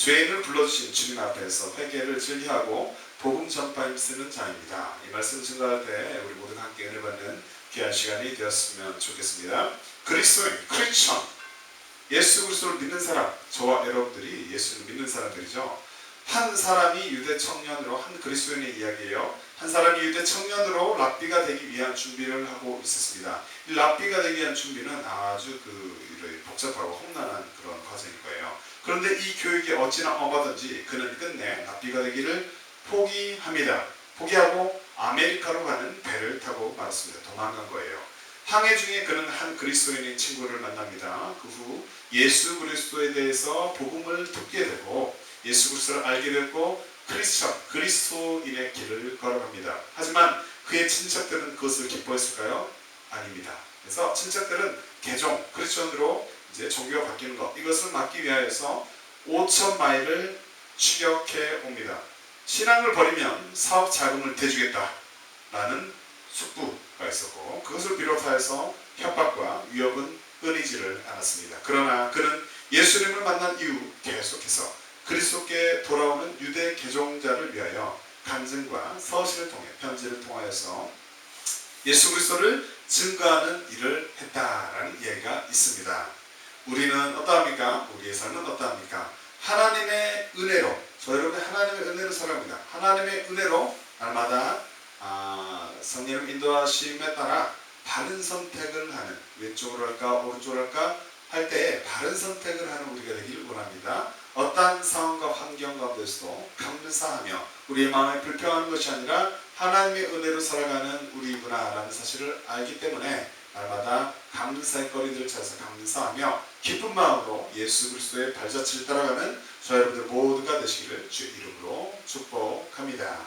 죄인을 불러주신 주님 앞에서 회개를 즐기하고 복음 전파에 힘쓰는 자입니다. 이 말씀 증거할 때 우리 모두 함께 은혜 받는 귀한 시간이 되었으면 좋겠습니다. 그리스도인, 크리스천, 예수 그리스도를 믿는 사람, 저와 여러분들이 예수를 믿는 사람들이죠. 한 사람이 유대 청년으로, 한 그리스도인의 이야기예요. 한 사람이 유대 청년으로 랍비가 되기 위한 준비를 하고 있었습니다. 이 랍비가 되기 위한 준비는 아주 복잡하고 험난한 그런 과정일 거예요. 그런데 이 교육이 어찌나 엄하든지 그는 끝내 랍비가 되기를 포기합니다. 포기하고 아메리카로 가는 배를 타고 말았습니다. 도망간 거예요. 항해 중에 그는 한 그리스도인의 친구를 만납니다. 그 후 예수 그리스도에 대해서 복음을 듣게 되고 예수 그리스도를 알게 됐고 그리스도인의 길을 걸어갑니다. 하지만 그의 친척들은 그것을 기뻐했을까요? 아닙니다. 그래서 친척들은 개종, 크리스천으로 이제 종교가 바뀌는 것, 이것을 막기 위하여서 5,000마일을 추격해 옵니다. 신앙을 버리면 사업 자금을 대주겠다라는 숙부가 있었고, 그것을 비롯하여서 협박과 위협은 끊이지를 않았습니다. 그러나 그는 예수님을 만난 이후 계속해서 그리스도께 돌아오는 유대 개종자를 위하여 간증과 서신을 통해, 편지를 통하여서 예수 그리스도를 증거하는 일을 했다라는 이야기가 있습니다. 우리는 어떠합니까? 우리의 삶은 어떠합니까? 하나님의 은혜로, 저 여러분 하나님의 은혜로 살아갑니다. 하나님의 은혜로 날마다 성령 인도하심에 따라 바른 선택을 하는, 왼쪽으로 할까 오른쪽으로 할까 할 때 바른 선택을 하는 우리가 되기를 원합니다. 어떠한 상황과 환경 가운데서도 감사하며 우리의 마음에 불평하는 것이 아니라 하나님의 은혜로 살아가는 우리구나라는 사실을 알기 때문에 날마다 감사의 거리들을 찾아서 감사하며 기쁜 마음으로 예수 그리스도의 발자취를 따라가는 저 여러분들 모두가 되시기를 주 이름으로 축복합니다.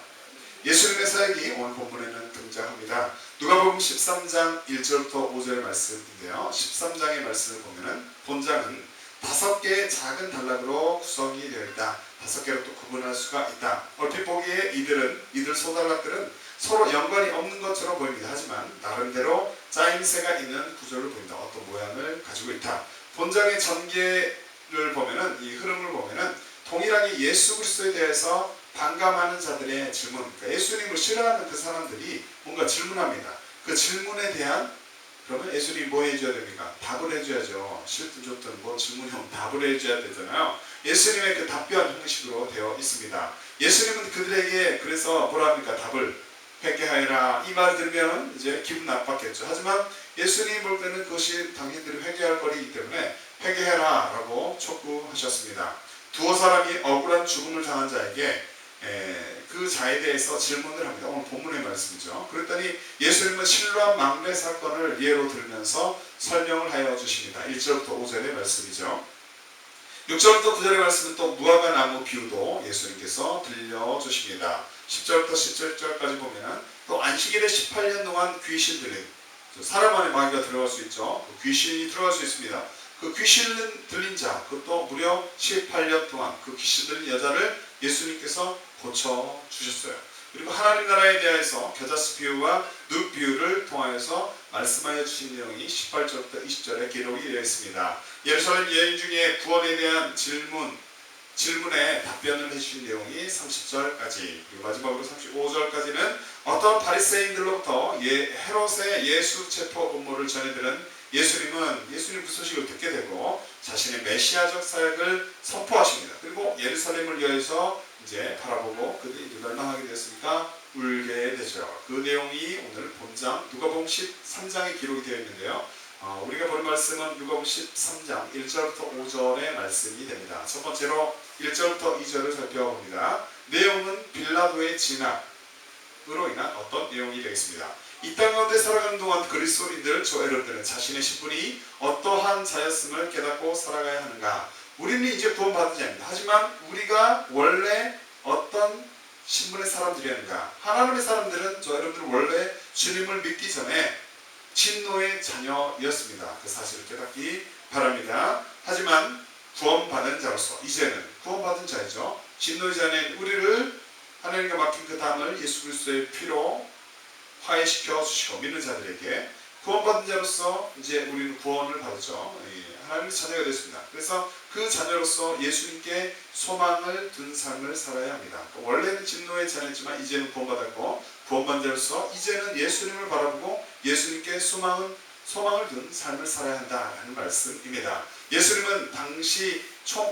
예수님의 사역이 오늘 본문에는 등장합니다. 누가복음 13장 1절부터 5절의 말씀인데요. 13장의 말씀을 보면은 본장은 5개의 작은 단락으로 구성이 되어 있다. 5개로 또 구분할 수가 있다. 얼핏 보기에 이들 소단락들은 서로 연관이 없는 것처럼 보입니다. 하지만 나름대로 짜임새가 있는 구조를 보인다. 어떤 모양을 가지고 있다. 본장의 전개를 보면은, 이 흐름을 보면은 동일하게 예수 그리스도에 대해서 반감하는 자들의 질문, 그러니까 예수님을 싫어하는 그 사람들이 뭔가 질문합니다. 그 질문에 대한, 그러면 예수님이 뭐 해줘야 됩니까? 답을 해줘야죠. 싫든 좋든 뭐 질문이 오면 답을 해줘야 되잖아요. 예수님의 그 답변 형식으로 되어 있습니다. 예수님은 그들에게 그래서 뭐라 합니까? 답을 회개하여라, 이 말 들으면 이제 기분 나빴겠죠. 하지만 예수님이 볼 때는 그것이 당신들이 회개할 거리이기 때문에 회개해라 라고 촉구하셨습니다. 두어 사람이 억울한 죽음을 당한 자에게 그 자에 대해서 질문을 합니다. 오늘 본문의 말씀이죠. 그랬더니 예수님은 실로암 망대 사건을 예로 들으면서 설명을 하여 주십니다. 1절부터 5절의 말씀이죠. 6절부터 9절의 말씀은 또 무화과 나무 비유도 예수님께서 들려주십니다. 10절부터 17절까지 보면 또 안식일에 18년 동안 귀신 들린, 사람 안에 마귀가 들어갈 수 있죠. 귀신이 들어갈 수 있습니다. 그 귀신 들린 자, 그것도 무려 18년 동안 그 귀신 들린 여자를 예수님께서 고쳐주셨어요. 그리고 하나님 나라에 대해서 겨자씨 비유와 눕 비유를 통하여서 말씀하여 주신 내용이 18절부터 20절에 기록이 되어 있습니다. 예루살렘 여행 중에 구원에 대한 질문에 답변을 해주신 내용이 30절까지, 그리고 마지막으로 35절까지는 어떤 바리새인들로부터 헤롯의 예수 체포 음모를 전해들은 예수님 그 소식을 듣게 되고 자신의 메시아적 사역을 선포하십니다. 그리고 예루살렘을 위해서 이제 바라보고 그들이 멸망하게 되었으니까 울게 되죠. 그 내용이 오늘 본장 누가복음 13장에 기록이 되어 있는데요. 우리가 본 말씀은 누가복음 13장 1절부터 5절의 말씀이 됩니다. 첫 번째로 1절부터 2절을 살펴봅니다. 내용은 빌라도의 진압으로 인한 어떤 내용이 되겠습니다. 이 땅 가운데 살아가는 동안 그리스도인들, 저 여러분들은 자신의 신분이 어떠한 자였음을 깨닫고 살아가야 하는가? 우리는 이제 구원받은 자입니다. 하지만 우리가 원래 어떤 신분의 사람들이었는가? 하나님의 사람들은, 저 여러분들은 원래 주님을 믿기 전에 진노의 자녀였습니다. 그 사실을 깨닫기 바랍니다. 하지만 구원받은 자로서 이제는 구원받은 자이죠. 진노의 자녀인 우리를 하나님과 맡긴 그 담을 예수 그리스도의 피로 화해시켜 주시고 믿는 자들에게 구원받은 자로서 이제 우리는 구원을 받았죠. 하나님의 자녀가 됐습니다. 그래서 그 자녀로서 예수님께 소망을 둔 삶을 살아야 합니다. 원래는 진노의 자녀지만 이제는 구원받았고, 구원받은 자로서 이제는 예수님을 바라보고 예수님께 소망을 둔 삶을 살아야 한다는 말씀입니다. 예수님은 당시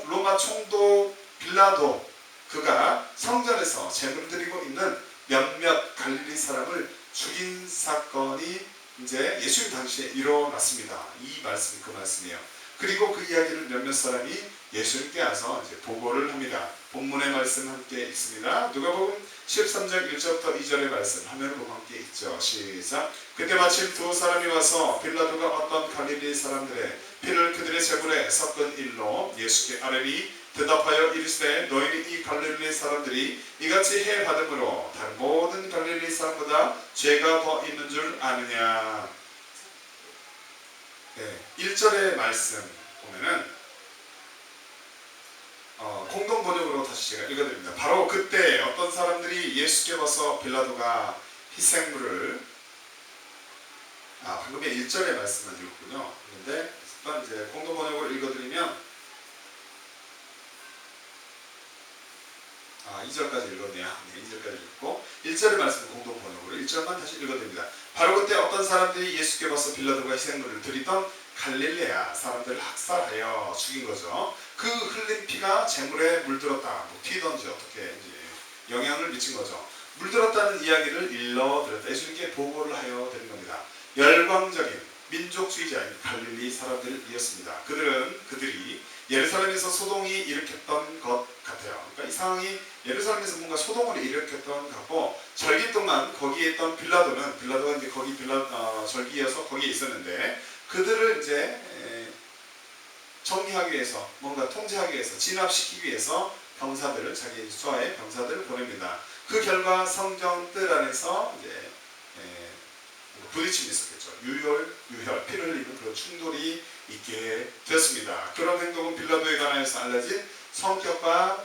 로마 총독 빌라도, 그가 성전에서 제물 드리고 있는 몇몇 갈릴리 사람을 죽인 사건이 이제 예수님 당시에 일어났습니다. 이 말씀이 그 말씀이에요. 그리고 그 이야기를 몇몇 사람이 예수님께 와서 이제 보고를 합니다. 본문의 말씀 함께 있습니다. 누가복음 13장 1절부터 2절의 말씀 화면을 보고 함께 있죠. 시작. 그때 마침 두 사람이 와서 빌라도가 어떤 갈릴리 사람들의 피를 그들의 제물에 섞은 일로 예수께 아뢰니 대답하여 이르시되 너희는 이 갈릴리 사람들이 이같이 해 받음으로 다른 모든 갈릴리 사람보다 죄가 더 있는 줄 아느냐. 1절의 말씀 보면은 공동 번역으로 다시 제가 읽어드립니다. 바로 그때 어떤 사람들이 예수께 와서 빌라도가 희생물을 방금의 1절의 말씀만 읽었군요. 그런데 일단 이제 공동 번역으로 읽어드리면 2절까지 읽었네요. 2절까지 읽고 1절의 말씀은 공동 번역으로 1절만 다시 읽어드립니다. 바로 그때 어떤 사람들이 예수께 와서 빌라도가 희생물을 드리던 갈릴레아 사람들을 학살하여 죽인 거죠. 그 흘린 피가 제물에 물들었다. 튀던지 어떻게 이제 영향을 미친 거죠. 물들었다는 이야기를 일러드렸다. 예수님께 보고를 하여 드린 겁니다. 열광적인 민족주의자인 갈릴리 사람들이었습니다. 그들이 예루살렘에서 소동이 일으켰던 것 같아요. 그러니까 이 상황이 예루살렘에서 뭔가 소동을 일으켰던 것 같고, 절기 동안 거기에 있던 빌라도가 이제 거기 절기여서 거기에 있었는데, 그들을 이제 정리하기 위해서, 뭔가 통제하기 위해서, 진압시키기 위해서 병사들을, 자기 수하의 병사들을 보냅니다. 그 결과 성전 뜰 안에서 이제 부딪힘이 있었겠죠. 유혈, 피를 흘리는 그런 충돌이 있게 되었습니다. 그런 행동은 빌라도에 관하여서 알려진 성격과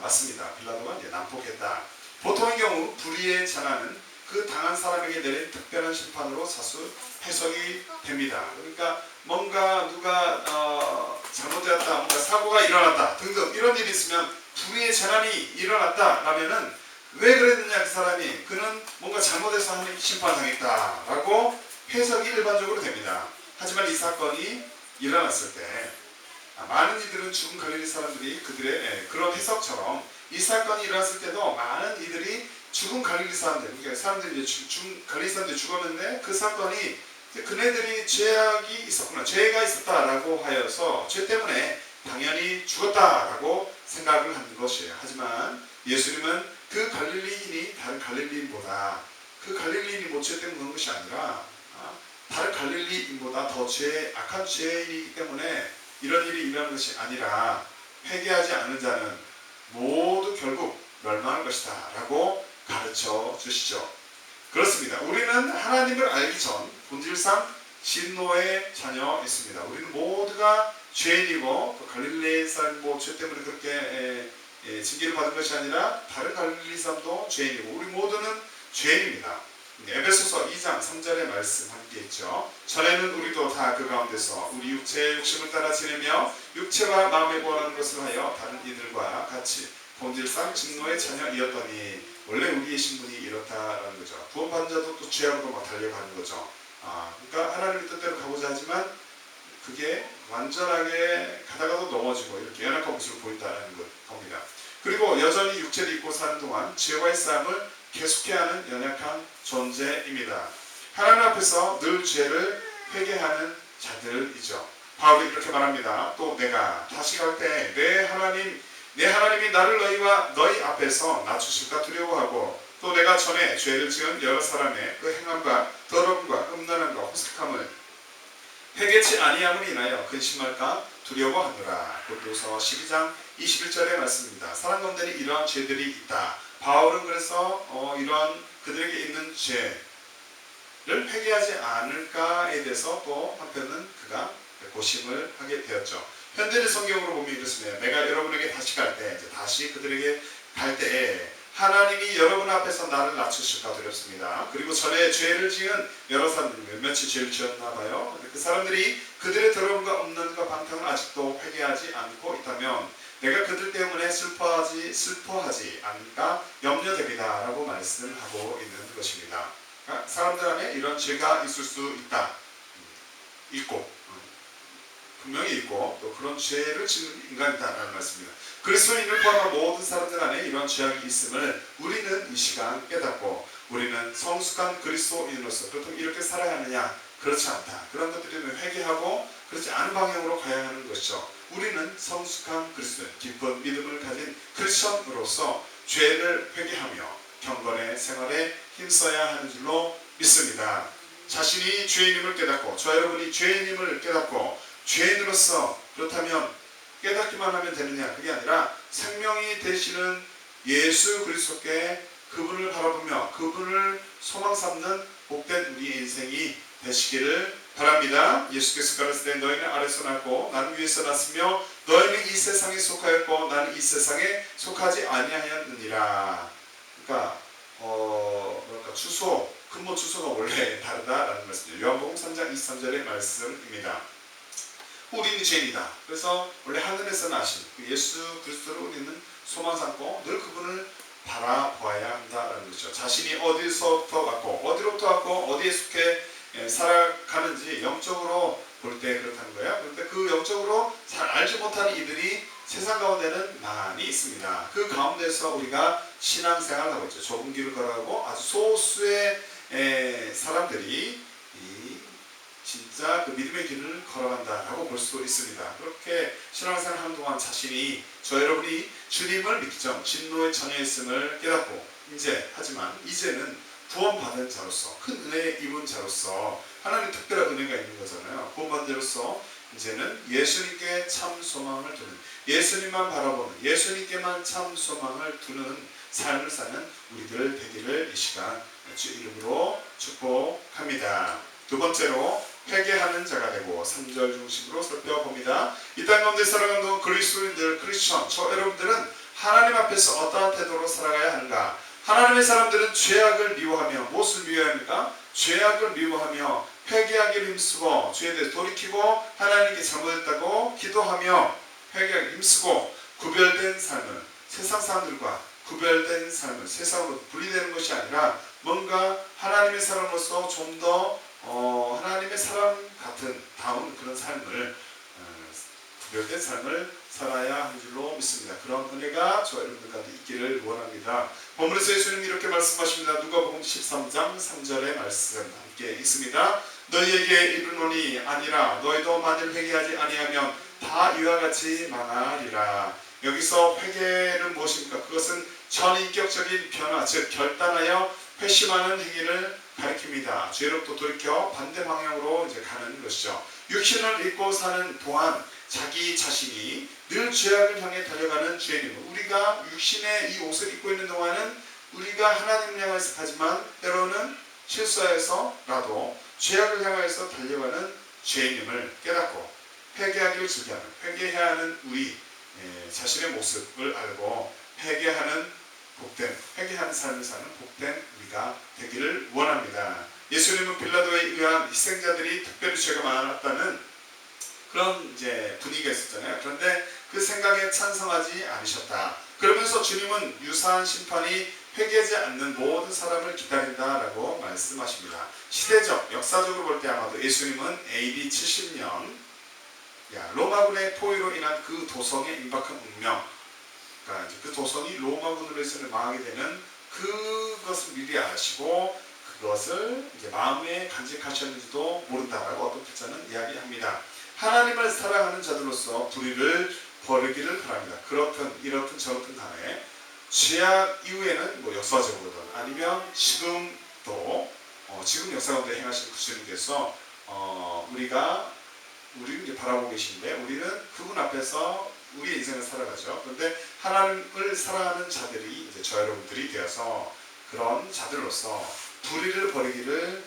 맞습니다. 빌라도가 이제 난폭했다. 보통의 경우 불의의 재난은 그 당한 사람에게 내린 특별한 심판으로 사수 해석이 됩니다. 그러니까 뭔가 누가 잘못되었다, 뭔가 사고가 일어났다 등등 이런 일이 있으면 불의의 재난이 일어났다라면은 왜 그랬느냐, 그 사람이 그는 뭔가 잘못해서 하나님 심판당했다라고 해석이 일반적으로 됩니다. 하지만 이 사건이 일어났을 때 많은 이들은 죽은 갈릴리 사람들이 그들의 그런 해석처럼 이 사건이 일어났을 때도 많은 이들이 죽은 갈릴리 사람들, 그러니까 사람들이 죽은 갈릴리 사람들이 죽었는데 그 사건이 그네들이 죄악이 있었구나, 죄가 있었다라고 하여서 죄 때문에 당연히 죽었다라고 생각을 하는 것이에요. 하지만 예수님은 그 갈릴리인이 다른 갈릴리인보다, 그 갈릴리인이 뭐 죄 때문에 그런 것이 아니라 다른 갈릴리인보다 더 악한 죄인이기 때문에 이런 일이 일어나는 것이 아니라 회개하지 않는 자는 모두 결국 멸망할 것이다 라고 가르쳐 주시죠. 그렇습니다. 우리는 하나님을 알기 전 본질상 진노의 자녀였습니다. 우리는 모두가 죄인이고 갈릴리 사람 죄 때문에 그렇게 징계를 받은 것이 아니라 다른 갈릴리 사람도 죄인이고 우리 모두는 죄인입니다. 에베소서 2장 3절의 말씀 함께 있죠. 전에는 우리도 다 그 가운데서 우리 육체의 욕심을 따라 지내며 육체와 마음에 구원하는 것을 하여 다른 이들과 같이 본질상 진노의 자녀이었더니 원래 우리의 신분이 이렇다라는 거죠. 구원받은 자도 또 죄악으로 막 달려가는 거죠. 그러니까 하나님의 뜻대로 가고자 하지만 그게 완전하게 가다가도 넘어지고 이렇게 연약한 모습을 보인다는 겁니다. 그리고 여전히 육체를 입고 사는 동안 죄와의 싸움을 계속해야 하는 연약한 존재입니다. 하나님 앞에서 늘 죄를 회개하는 자들이죠. 바울이 이렇게 말합니다. 또 내가 다시 갈 때 내 하나님이 나를 너희 앞에서 낮추실까 두려워하고 또 내가 전에 죄를 지은 여러 사람의 그 행함과 더러움과 음란함과 호색함을 회개치 아니함을 인하여 근심할까 두려워하노라. 고린도서 12장 21절의 말씀입니다. 사람 가운데는 이러한 죄들이 있다. 바울은 그래서 이러한 그들에게 있는 죄를 회개하지 않을까에 대해서 또 한편은 그가 고심을 하게 되었죠. 현대의 성경으로 보면 이렇습니다. 내가 여러분에게 다시 갈 때, 다시 그들에게 갈 때에 하나님이 여러분 앞에서 나를 낮추실까 두렵습니다. 그리고 전에 죄를 지은 여러 사람들, 몇몇이 죄를 지었나 봐요. 그 사람들이 그들의 더러움과 없는과 방탕을 아직도 회개하지 않고 있다면 내가 그들 때문에 슬퍼하지 않을까 염려됩니다 라고 말씀하고 있는 것입니다. 그러니까 사람들 안에 이런 죄가 있을 수 있다. 있고 분명히 있고 또 그런 죄를 짓는 인간이다라는 말씀입니다. 그리스도인을 포함한 모든 사람들 안에 이런 죄악이 있음을 우리는 이 시간 깨닫고 우리는 성숙한 그리스도인으로서 그렇다면 이렇게 살아야 하느냐? 그렇지 않다. 그런 것들을 회개하고 그렇지 않은 방향으로 가야 하는 것이죠. 우리는 성숙한 그리스도인, 깊은 믿음을 가진 크리스천으로서 죄를 회개하며 경건의 생활에 힘써야 하는 줄로 믿습니다. 자신이 죄인임을 깨닫고 저와 여러분이 죄인임을 깨닫고 죄인으로서 그렇다면 깨닫기만 하면 되느냐? 그게 아니라 생명이 되시는 예수 그리스도께 그분을 바라보며 그분을 소망 삼는 복된 우리의 인생이 되시기를 바랍니다. 예수께서 가라사대 너희는 아래서 났고 나는 위에서 났으며 너희는 이 세상에 속하였고 나는 이 세상에 속하지 아니하였느니라. 그러니까 주소, 근본 주소가 원래 다르다라는 말씀이죠. 요한복음 3장 23절의 말씀입니다. 우리는 죄인이다. 그래서 원래 하늘에서 나신 예수 그리스도를 우리는 소망 삼고 늘 그분을 바라보아야 한다는 것이죠. 자신이 어디서부터 왔고 어디로부터 왔고 어디에 속해 살아가는지 영적으로 볼 때 그렇다는 거예요. 그런데 그 영적으로 잘 알지 못하는 이들이 세상 가운데는 많이 있습니다. 그 가운데서 우리가 신앙생활을 하고 있죠. 좁은 길을 걸어가고 아주 소수의 사람들이 진짜 그 믿음의 길을 걸어간다라고 볼 수 있습니다. 그렇게 신앙생활 하는 동안 자신이 저 여러분이 주님을 믿기 전 진노의 처녀였음을 깨닫고 하지만 이제는 구원받은 자로서 큰 은혜에 입은 자로서 하나님의 특별한 은혜가 있는 거잖아요. 구원받은 자로서 이제는 예수님께 참 소망을 두는 예수님만 바라보는 예수님께만 참 소망을 두는 삶을 사는 우리들 되기를 이 시간 주 이름으로 축복합니다. 두 번째로 회개하는 자가 되고 3절 중심으로 살펴봅니다. 이 땅 가운데 살아가는 그리스도인들, 크리스천, 저 여러분들은 하나님 앞에서 어떠한 태도로 살아가야 하는가? 하나님의 사람들은 죄악을 미워하며 무엇을 미워합니까? 죄악을 미워하며 회개하기를 힘쓰고 죄에 대해 돌이키고 하나님께 잘못했다고 기도하며 회개하기를 힘쓰고 구별된 삶을 세상 사람들과 구별된 삶을 세상으로 분리되는 것이 아니라 뭔가 하나님의 사람으로서 좀 더 하나님의 사람 같은 다운 그런 삶을 구별된 삶을 살아야 하는 줄로 믿습니다. 그런 은혜가 저 여러분들 가운데 있기를 원합니다. 본문에서 예수님이 이렇게 말씀하십니다. 누가복음 13장 3절의 말씀 함께 있습니다. 너희에게 이르노니 아니라 너희도 만일 회개하지 아니하면 다 이와 같이 망하리라. 여기서 회개는 무엇입니까? 그것은 전인격적인 변화, 즉 결단하여 회심하는 행위를 가리킵니다. 죄로부터 돌이켜 반대 방향으로 이제 가는 것이죠. 육신을 입고 사는 동안 자기 자신이 늘 죄악을 향해 달려가는 죄인이고 우리가 육신의 이 옷을 입고 있는 동안은 우리가 하나님을 향해서 가지만 때로는 실수하여서라도 죄악을 향해서 달려가는 죄인임을 깨닫고 회개하기를 즐겨하는 회개해야 하는 우리 자신의 모습을 알고 회개하는 삶을 사는 복된 우리가 되기를 원합니다. 예수님은 빌라도에 의한 희생자들이 특별히 죄가 많았다는 그런 이제 분위기가 있었잖아요. 그런데 그 생각에 찬성하지 않으셨다. 그러면서 주님은 유사한 심판이 회개하지 않는 모든 사람을 기다린다라고 말씀하십니다. 시대적, 역사적으로 볼 때 아마도 예수님은 AD 70년 로마군의 포위로 인한 그 도성에 임박한 운명, 그러니까 그 도성이 로마군으로 해서는 망하게 되는 그것을 미리 아시고 그것을 이제 마음에 간직하셨는지도 모른다라고 어떤 학자는 이야기합니다. 하나님을 사랑하는 자들로서 불의를 버리기를 바랍니다. 이렇든 저렇든 간에 죄악 이후에는 뭐 역사적으로든 아니면 지금도 지금 역사 가운데 행하신 그 주님께서 우리를 이제 바라보고 계신데 우리는 그분 앞에서 우리의 인생을 살아가죠. 그런데 하나님을 사랑하는 자들이 이제 저 여러분들이 되어서 그런 자들로서 불의를 버리기를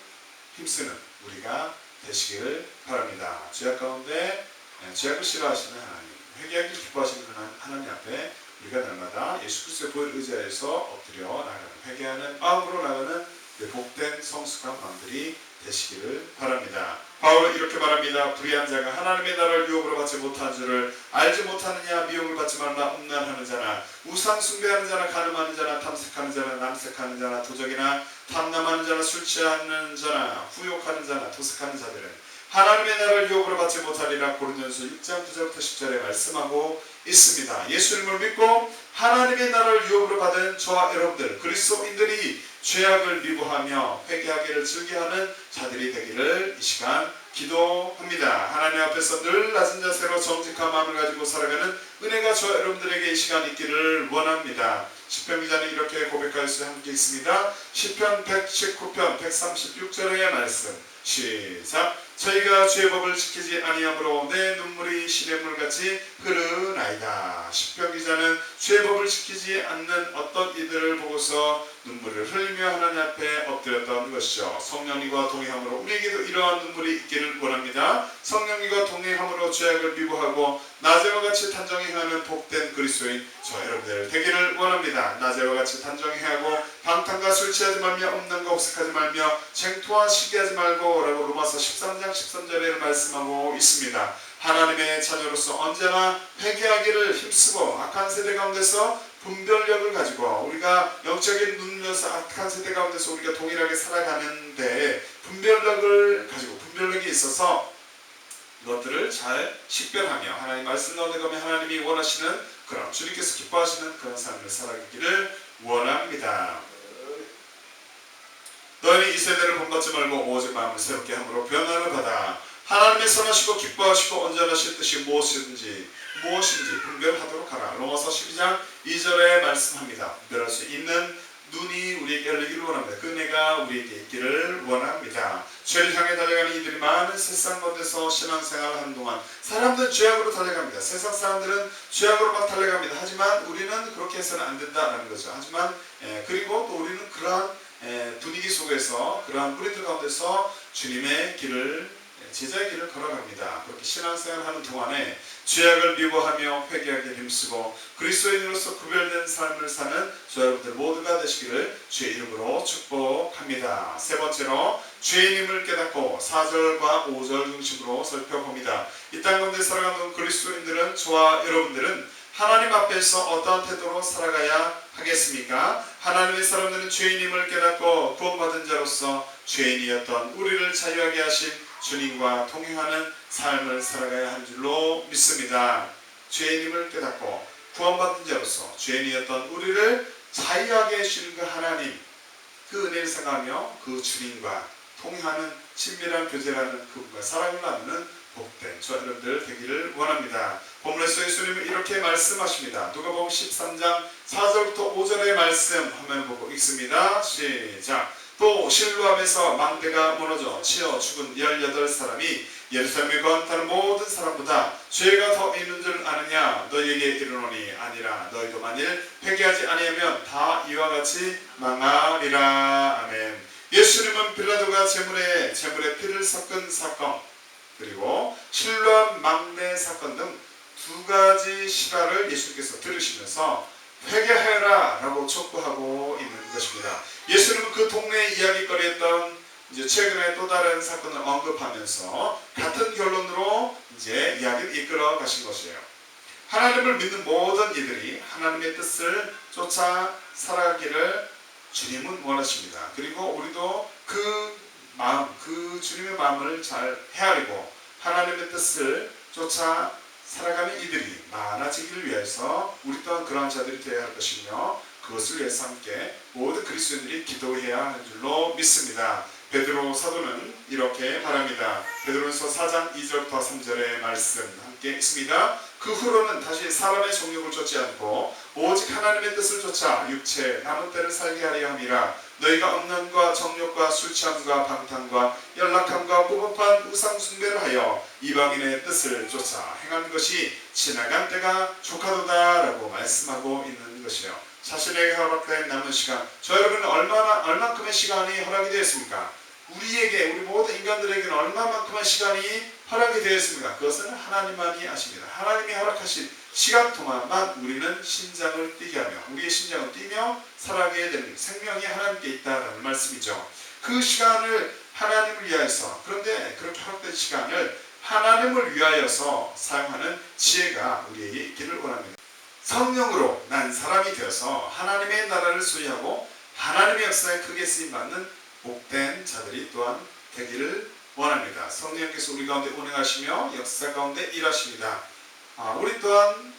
힘쓰는 우리가 되시기를 바랍니다. 죄악 가운데 죄악을 싫어하시는 하나님, 회개하기를 기뻐하시는 하나님 앞에 우리가 날마다 예수 그리스도의 보혈 의지하여서 엎드려 나가는 회개하는 마음으로 나가는 복된 성숙한 마음들이 되시기를 바랍니다. 바울은 이렇게 말합니다. 불의한 자가 하나님의 나라를 유업으로 받지 못한 줄을 알지 못하느냐. 미혹을 받지 말라. 음란하는 자나 우상 숭배하는 자나 간음하는 자나 탐색하는 자나 남색하는 자나 도적이나 탐남하는 자나 술 취하는 자나 후욕하는 자나 도색하는 자들은 하나님의 나라를 유업으로 받지 못하리라. 고린도전서 6장 9절부터 10절에 말씀하고 있습니다. 예수님을 믿고 하나님의 나라를 유업으로 받은 저와 여러분들 그리스도인들이 죄악을 미워하며 회개하기를 즐겨하는 자들이 되기를 이 시간 기도합니다. 하나님 앞에서 늘 낮은 자세로 정직한 마음을 가지고 살아가는 은혜가 저와 여러분들에게 이 시간 있기를 원합니다. 시편 기자는 이렇게 고백할 수 함께 있습니다. 시편 119편 136절의 말씀 시작. 저희가 주의 법을 지키지 아니하므로 내 눈물이 시냇물같이 흐르나이다. 시편 기자는 주의 법을 지키지 않는 어떤 이들을 보고서 눈물을 흘리며 하나님 앞에 엎드렸던 것이죠. 성령님과 동행함으로 우리에게도 이러한 눈물이 있기를 원합니다. 성령님과 동행함으로 죄악을 미워하고 낮에와 같이 단정히 행하는 복된 그리스도인 저 여러분들 되기를 원합니다. 낮에와 같이 단정히 행하고 방탕과 술 취하지 말며 음란과 혹색하지 말며 쟁토와 시기하지 말고 라고 로마서 13장 13절에 말씀하고 있습니다. 하나님의 자녀로서 언제나 회개하기를 힘쓰고 악한 세대 가운데서 분별력을 가지고 우리가 영적인 눈을 열어서 악한 세대 가운데서 우리가 동일하게 살아가는데 분별력을 가지고 분별력이 있어서 이것들을 잘 식별하며 하나님 말씀 가운데 가면 하나님이 원하시는 그런 주님께서 기뻐하시는 그런 삶을 살아가기를 원합니다. 너희는 이 세대를 본받지 말고 오직 마음을 새롭게 함으로 변화를 받아 하나님의 선하시고 기뻐하시고 온전하신 뜻이 무엇인지 분별하도록 하라. 로마서 12장 2절에 말씀합니다. 분별할 수 있는 눈이 우리에게 열리기를 원합니다. 그 은혜가 우리에게 있기를 원합니다. 죄를 향해 달려가는 이들이 많은 세상 가운데서 신앙생활을 하는 동안 사람들은 죄악으로 달려갑니다. 세상 사람들은 죄악으로 막 달려갑니다. 하지만 우리는 그렇게 해서는 안 된다라는 거죠. 하지만 그리고 또 우리는 그러한 분위기 속에서 그러한 뿌리들 가운데서 주님의 길을 제자의 길을 걸어갑니다. 그렇게 신앙생활을 하는 동안에 죄악을 미워하며 회개하기를 힘쓰고 그리스도인으로서 구별된 삶을 사는 저 여러분들 모두가 되시기를 주의 이름으로 축복합니다. 세 번째로 죄인임을 깨닫고 4절과 5절 중심으로 살펴봅니다. 이 땅 가운데 살아가는 그리스도인들은 저와 여러분들은 하나님 앞에서 어떠한 태도로 살아가야 하겠습니까? 하나님의 사람들은 죄인임을 깨닫고 구원받은 자로서 죄인이었던 우리를 자유하게 하신 주님과 동행하는 삶을 살아가야 할 줄로 믿습니다. 죄인임을 깨닫고 구원받은 자로서 죄인이었던 우리를 자유하게 해주시는 그 하나님, 그 은혜를 생각하며 그 주님과 동행하는 친밀한 교제라는 그분과 사랑을 나누는 복된 저 여러분들 되기를 원합니다. 본문에서 예수님은 이렇게 말씀하십니다. 누가복음 13장 4절부터 5절의 말씀 화면 보고 읽습니다. 시작. 또 실로암에서 망대가 무너져 치어 죽은 18사람이 예루살렘에 거한다는 모든 사람보다 죄가 더 있는 줄 아느냐. 너희에게 이르노니 아니라 너희도 만일 회개하지 아니하면 다 이와 같이 망하리라. 아멘. 예수님은 빌라도가 제물에 피를 섞은 사건 그리고 실로암 망대 사건 등 두 가지 실화를 예수님께서 들으시면서 회개하여라 라고 촉구하고 있는 것입니다. 예수님은 그 동네에 이야기거리했던 이제 최근에 또 다른 사건을 언급하면서 같은 결론으로 이제 이야기를 이끌어 가신 것이에요. 하나님을 믿는 모든 이들이 하나님의 뜻을 쫓아 살아가기를 주님은 원하십니다. 그리고 우리도 그 마음, 그 주님의 마음을 잘 헤아리고 하나님의 뜻을 쫓아 살아가는 이들이 많아지기를 위해서 우리 또한 그러한 자들이 되어야 할 것이며 그것을 위해서 함께 모든 그리스도인들이 기도해야 하는 줄로 믿습니다. 베드로 사도는 이렇게 말합니다. 베드로전서 4장 2절부터 3절의 말씀 함께 읽습니다. 그 후로는 다시 사람의 정욕을 쫓지 않고 오직 하나님의 뜻을 쫓아 육체 남은 때를 살게 하려 함이라. 너희가 음란과 정욕과 술취함과 방탕과 연락함과 무법한 우상 숭배를 하여 이방인의 뜻을 쫓아 행한 것이 지나간 때가 족하도다 라고 말씀하고 있는 것이요. 자신에게 허락된 남은 시간, 저 여러분은 얼마만큼의 시간이 허락이 되었습니까? 우리 모든 인간들에게는 얼마만큼의 시간이 허락이 되었습니까? 그것은 하나님만이 아십니다. 하나님이 허락하신 시간 동안만 우리는 심장을 뛰게 하며 우리의 심장을 뛰며 살아가게 되는 생명이 하나님께 있다라는 말씀이죠. 그 시간을 하나님을 위하여서, 그런데 그렇게 허락된 시간을 하나님을 위하여서 사용하는 지혜가 우리에게 있기를 원합니다. 성령으로 난 사람이 되어서 하나님의 나라를 소유하고 하나님의 역사에 크게 쓰임받는 복된 자들이 또한 되기를 원합니다. 성령께서 우리 가운데 운행하시며 역사 가운데 일하십니다. 우리 또한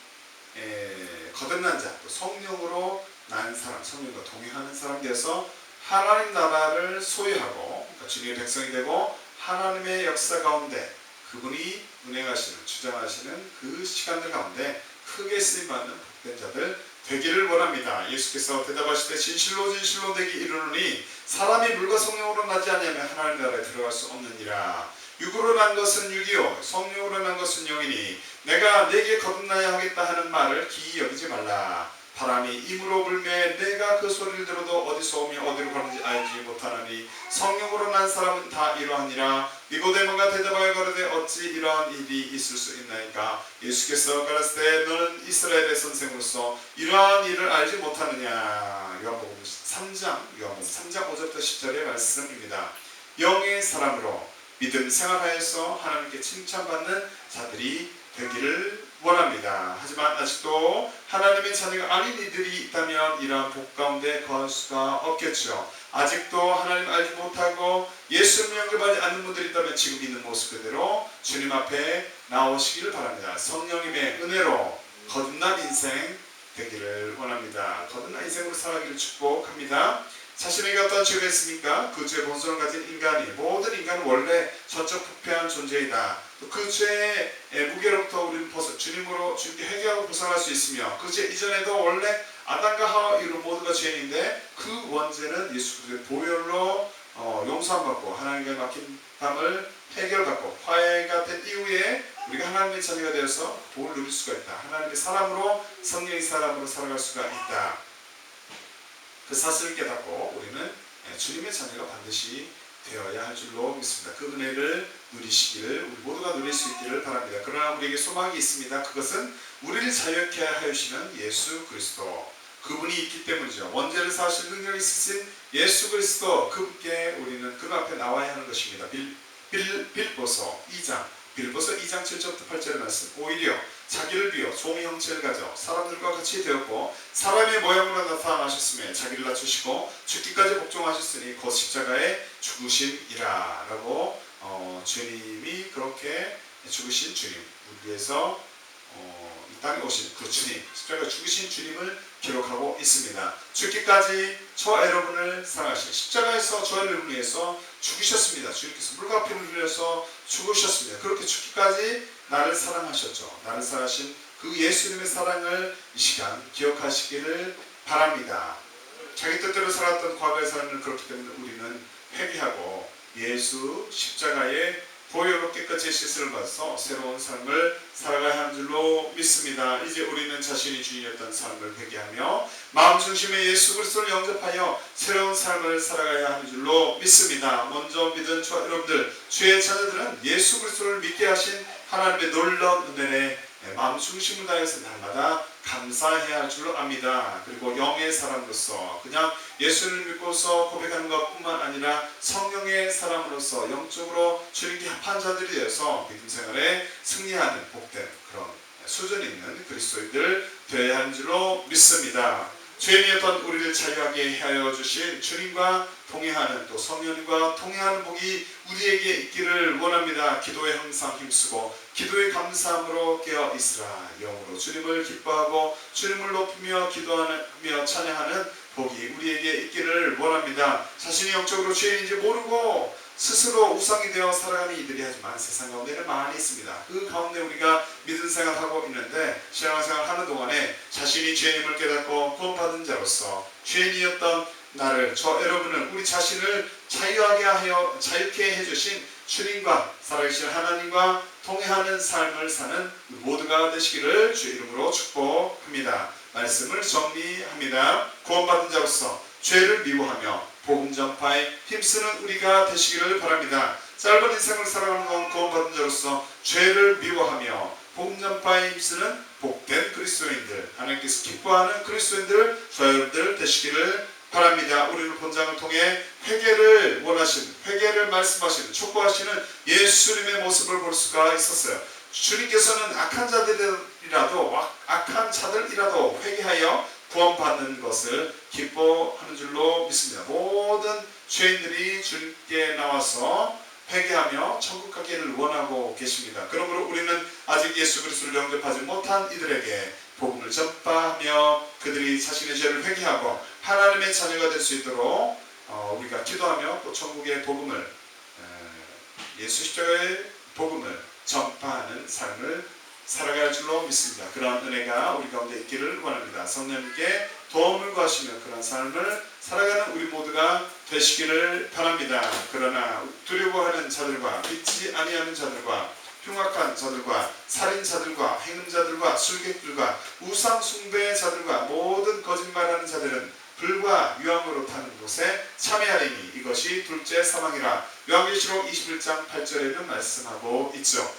거듭난 자, 또 성령으로 난 사람, 성령과 동행하는 사람 되어서 하나님 나라를 소유하고, 그러니까 주님의 백성이 되고 하나님의 역사 가운데 그분이 운행하시는, 주장하시는 그 시간들 가운데 크게 쓰임받는 복된 자들 되기를 원합니다. 예수께서 대답하실 때 진실로 진실로 내게 이르노니 사람이 물과 성령으로 나지 아니하면 하나님 나라에 들어갈 수 없느니라. 육으로 난 것은 육이요 성령으로 난 것은 영이니 내가 내게 거듭나야 하겠다 하는 말을 기이 여기지 말라. 바람이 임으로 불매 내가 그 소리를 들어도 어디서 오며 어디로 가는지 알지 못하나니 성령으로 난 사람은 다 이러하니라. 니고데모가 대답하여 가로되 어찌 이러한 일이 있을 수 있나이까. 예수께서 가라사대 너는 이스라엘의 선생으로서 이러한 일을 알지 못하느냐. 요한복음 3장 5절부터 10절의 말씀입니다. 영의 사람으로 믿음 생활하여서 하나님께 칭찬받는 자들이 되기를 원합니다. 하지만 아직도 하나님의 자녀가 아닌 이들이 있다면 이러한 복 가운데 거할 수가 없겠죠. 아직도 하나님 알지 못하고 예수를 영접하지 않는 분들이 있다면 지금 있는 모습 그대로 주님 앞에 나오시기를 바랍니다. 성령님의 은혜로 거듭난 인생 되기를 원합니다. 거듭난 인생으로 살아가기를 축복합니다. 자신에게 어떤 죄가 있습니까? 그 죄의 본성을 가진 인간이, 모든 인간은 원래 전적 부패한 존재이다. 그 죄의 무게로부터 우리는 주님께 회개하고 벗어날 수 있으며 그 죄 이전에도 원래 아담과 하와 이런 모두가 죄인인데 그 원죄는 예수 그리스도의 보혈로 용서받고 하나님께 맡긴 담을 해결받고 화해가 된 이후에 우리가 하나님의 자녀가 되어서 복을 누릴 수가 있다. 하나님의 사람으로, 성령의 사람으로 살아갈 수가 있다. 그 사실을 깨닫고 우리는 주님의 자녀가 반드시 되어야 할 줄로 믿습니다. 그 은혜를 누리시기를 우리 모두가 누릴 수 있기를 바랍니다. 그러나 우리에게 소망이 있습니다. 그것은 우리를 자유케 하시는 예수 그리스도, 그분이 있기 때문이죠. 원죄를 사하실 능력이 있으신 예수 그리스도, 그분께 우리는 그 앞에 나와야 하는 것입니다. 빌보서 2장 7절부터 8절의 말씀. 오히려 자기를 비워 종의 형체를 가져 사람들과 같이 되었고 사람의 모양으로 나타나셨으며 자기를 낮추시고 죽기까지 복종하셨으니 곧 십자가에 죽으심이라. 라고 주님이 그렇게 죽으신 주님, 우리 위해서 이 땅에 오신 그 주님, 십자가에 죽으신 주님을 기록하고 있습니다. 죽기까지 저 여러분을 사랑하신, 십자가에서 저 여러분을 위해서 죽으셨습니다. 주님께서 물과 피를 흘려서 죽으셨습니다. 그렇게 죽기까지 나를 사랑하셨죠. 나를 사랑하신 그 예수님의 사랑을 이 시간 기억하시기를 바랍니다. 자기 뜻대로 살았던 과거의 삶을 그렇기 때문에 우리는 회개하고 예수 십자가의 보혈로 깨끗이 씻음을 받아서 새로운 삶을 살아가야 하는 줄로 믿습니다. 이제 우리는 자신이 주인이었던 삶을 회개하며 마음 중심에 예수 그리스도를 영접하여 새로운 삶을 살아가야 하는 줄로 믿습니다. 먼저 믿은 저와 여러분들, 주의 자녀들은 예수 그리스도를 믿게 하신 하나님의 놀라운 은혜에 마음 중심을 다해서 날마다 감사해야 할 줄로 압니다. 그리고 영의 사람으로서 그냥 예수를 믿고서 고백하는 것뿐만 아니라 성령의 사람으로서 영적으로 주님께 합한 자들이 되어서 믿음 생활에 승리하는 복된 그런 수준 있는 그리스도인들 되어야 하는 줄로 믿습니다. 죄인이었던 우리를 자유하게 하여 주신 주님과 동행하는, 또 성령님과 동행하는 복이 우리에게 있기를 원합니다. 기도에 항상 힘쓰고 기도의 감사함으로 깨어 있으라. 영으로 주님을 기뻐하고 주님을 높이며 기도하며 찬양하는 복이 우리에게 있기를 원합니다. 자신이 영적으로 죄인인지 모르고 스스로 우상이 되어 살아가는 이들이 하지만 세상 가운데는 많이 있습니다. 그 가운데 우리가 믿음 생활하고 있는데 신앙생활 하는 동안에 자신이 죄인임을 깨닫고 구원받은 자로서 죄인이었던 나를, 저 여러분을, 우리 자신을 자유케 해주신 주님과 살아계신 하나님과 통해하는 삶을 사는 모두가 되시기를 주의 이름으로 축복합니다. 말씀을 정리합니다. 구원받은 자로서 죄를 미워하며 복음 전파에 힘쓰는 우리가 되시기를 바랍니다. 짧은 인생을 살아가는 건 구원받은 자로서 죄를 미워하며 복음 전파에 힘쓰는 복된 그리스도인들, 하나님께서 기뻐하는 그리스도인들, 저와 여러분들 되시기를 바랍니다. 우리는 본장을 통해 회개를 원하시는, 회개를 말씀하시는, 촉구하시는 예수님의 모습을 볼 수가 있었어요. 주님께서는 악한 자들이라도 회개하여 구원받는 것을 기뻐하는 줄로 믿습니다. 모든 죄인들이 주님께 나와서 회개하며 천국 가기를 원하고 계십니다. 그러므로 우리는 아직 예수 그리스도를 영접하지 못한 이들에게 복음을 전파하며 그들이 자신의 죄를 회개하고 하나님의 자녀가 될 수 있도록 우리가 기도하며 또 천국의 복음을, 예수 십자가의 복음을 전파하는 삶을 살아갈 줄로 믿습니다. 그러한 은혜가 우리 가운데 있기를 원합니다. 성령님께 도움을 구하시며 그런 삶을 살아가는 우리 모두가 되시기를 바랍니다. 그러나 두려워하는 자들과 믿지 아니하는 자들과 흉악한 자들과 살인자들과 행음자들과 술객들과 우상 숭배자들과 모든 거짓말하는 자들은 불과 유황으로 타는 곳에 참여하리니 이것이 둘째 사망이라 요한계시록 21장 8절에는 말씀하고 있죠.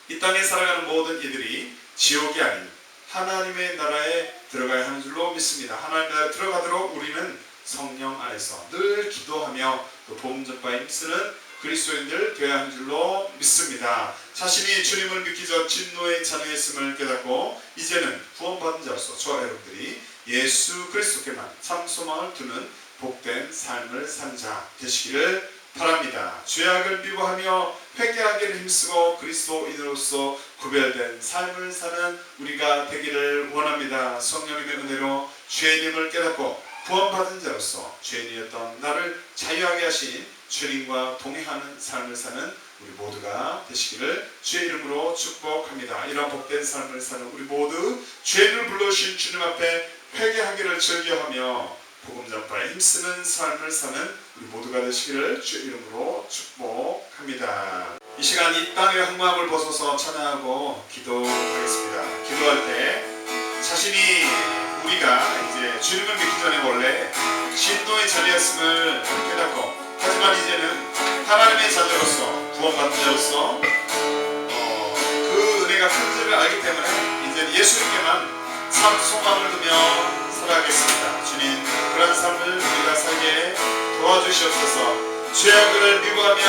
이 땅에 살아가는 모든 이들이 지옥이 아닌 하나님의 나라에 들어가야 하는 줄로 믿습니다. 하나님의 나라에 들어가도록 우리는 성령 안에서 늘 기도하며 그 복음 전파에 힘쓰는 그리스도인들 되어야 하는 줄로 믿습니다. 자신이 주님을 믿기 전 진노의 자녀였음을 깨닫고 이제는 구원받은 자로서 저와 여러분들이 예수 그리스도께만 참 소망을 두는 복된 삶을 사는 자 되시기를 바랍니다. 죄악을 미워하며 회개하기를 힘쓰고 그리스도인으로서 구별된 삶을 사는 우리가 되기를 원합니다. 성령님의 은혜로 죄인임을 깨닫고 구원받은 자로서 죄인이었던 나를 자유하게 하신 주님과 동행하는 삶을 사는 우리 모두가 되시기를 주의 이름으로 축복합니다. 이런 복된 삶을 사는 우리 모두 죄인을 불러주신 주님 앞에 회개하기를 즐겨하며 복음 전파에 힘쓰는 삶을 사는 우리 모두가 되시기를 주의 이름으로 축복합니다. 이 시간 이 땅의 흑마음을 벗어서 찬양하고 기도하겠습니다. 기도할 때 자신이 우리가 이제 주님을 믿기 전에 원래 진노의 자녀였음을 깨닫고 하지만 이제는 하나님의 자녀로서 구원받은 자로서 그 은혜가 큰지를 알기 때문에 이제 예수님께만 참 소망을 두며 살아가겠습니다. 주님 그런 삶을 우리가 살게 도와주시옵소서. 죄악을 미워하며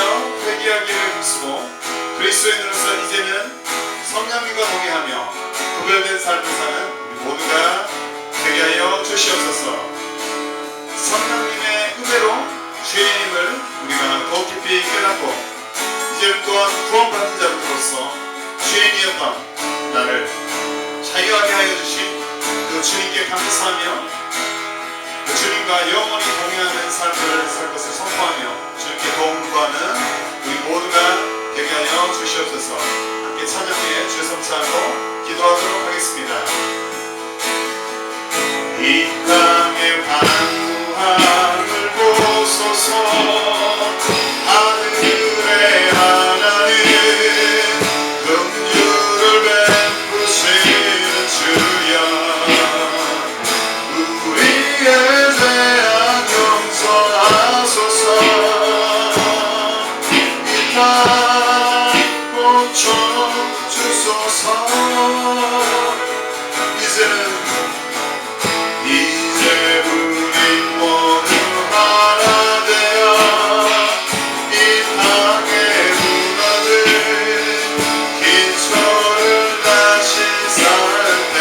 회개하기를 힘쓰고 그리스도인으로서 이제는 성령님과 동행하며 구별된 삶을 사는 우리 모두가 되게 하여 주시옵소서. 성령님의 은혜로 죄인임을 우리가 더 깊이 깨닫고 이제는 또한 구원받은 자로서 죄인이었던 나를 자유하게 하여 주신 그 주님께 감사하며 그 주님과 영원히 동행하는 삶을 살 것을 선포하며 주님께 도움을 구하는 우리 모두가 되게 하여 주시옵소서. 함께 찬양에 주의 성찬하고 기도하도록 하겠습니다. 이 땅의 환호함을 보소서. 하늘의 하나님 긍휼을 베푸시는 주여 우리의 죄악 용서하소서. 이 땅 고쳐 주소서. 이제는 우리 모두 하나 되어 이 땅에 무너진 기초를 다시 살 때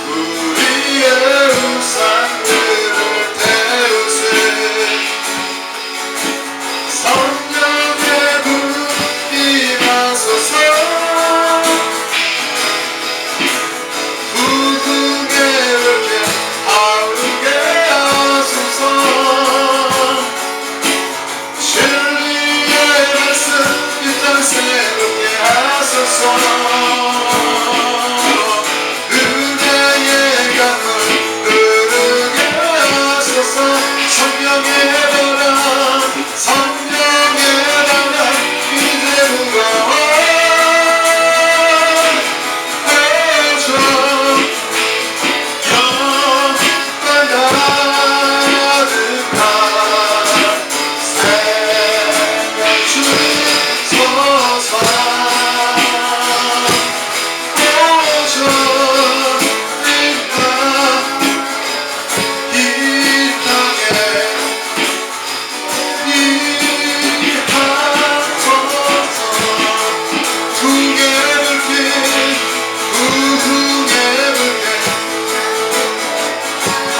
우리의 우상들을 태우신 성령의 불 임하소서.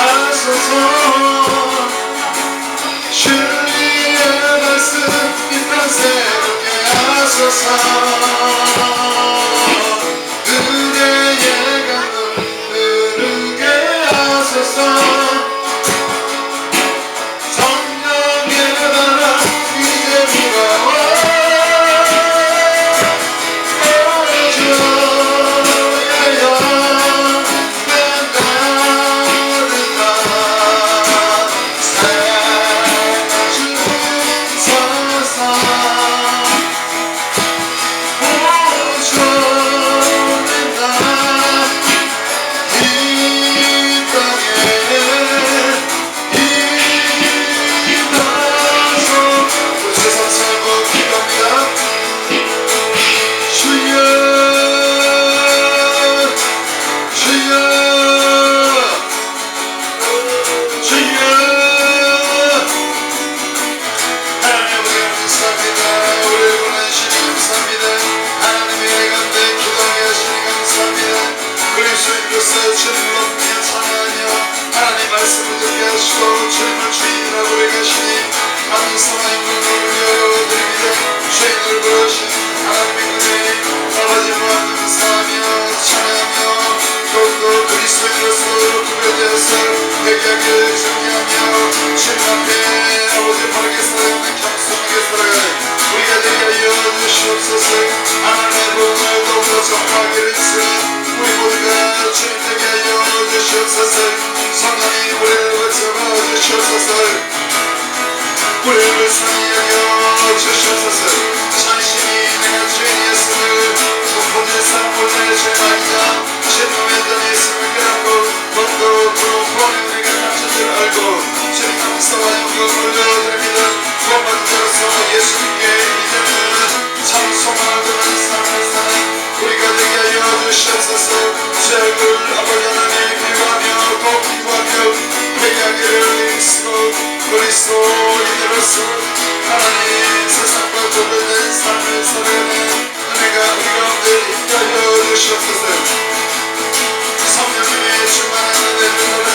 하소서. 주의 말씀 이 땅 새롭게 하소서. 은혜의 강물 흐르게 하소서. 성령의 바람 이제 불어와 우리를 불쌍히 여겨 주시옵소서. 자신이 내가 죄인이었음을 덮어질 삶을 내 죄만이자 죄놈의 전에 있음을 깨닫고 더욱더 부러운 우리가 감춘 줄 알고 주님 감사와 영광을 올려드립니다. 구원받은 자로서 예수님께 이제는 참 소망하고 있는 삶을 사는 우리가 되게 하여 주시옵소서. 죄악을 아버지 하나님 비유하며 또 비유하며 회개하기를 힘쓰고 그리스도인으로서 하나님 세상과 구별된 삶을 살아가는 은혜가 우리 가운데 있게 하여 주시옵소서. 성령님의 충만한 은혜를